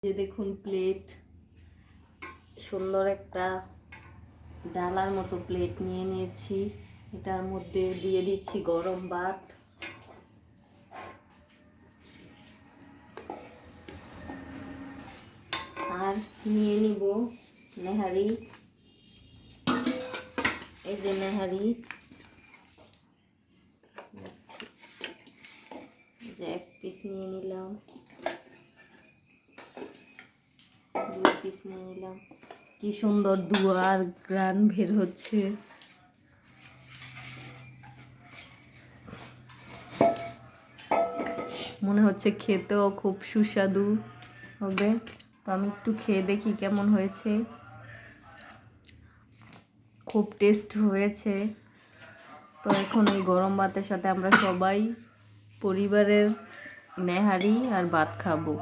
যে দেখুন প্লেট, সুন্দর একটা ডালার মতো প্লেট নিয়ে নিয়েছি। এটার মধ্যে দিয়ে দিচ্ছি গরম ভাত, আর নিয়ে নিব নেহারি। এই যে নেহারি, যে এক পিস নিয়ে নিলাম, 2 পিস নিয়ে নিলাম। কি সুন্দর দুয়ার গ্রান বের হচ্ছে। মনে হচ্ছে খেতেও খুব সুস্বাদু হবে। তো আমি একটু খেয়ে দেখি কেমন হয়েছে। খুব টেস্ট হয়েছে। তো এখন এই গরম ভাতের সাথে আমরা সবাই পরিবারের নেহারি আর ভাত খাবো।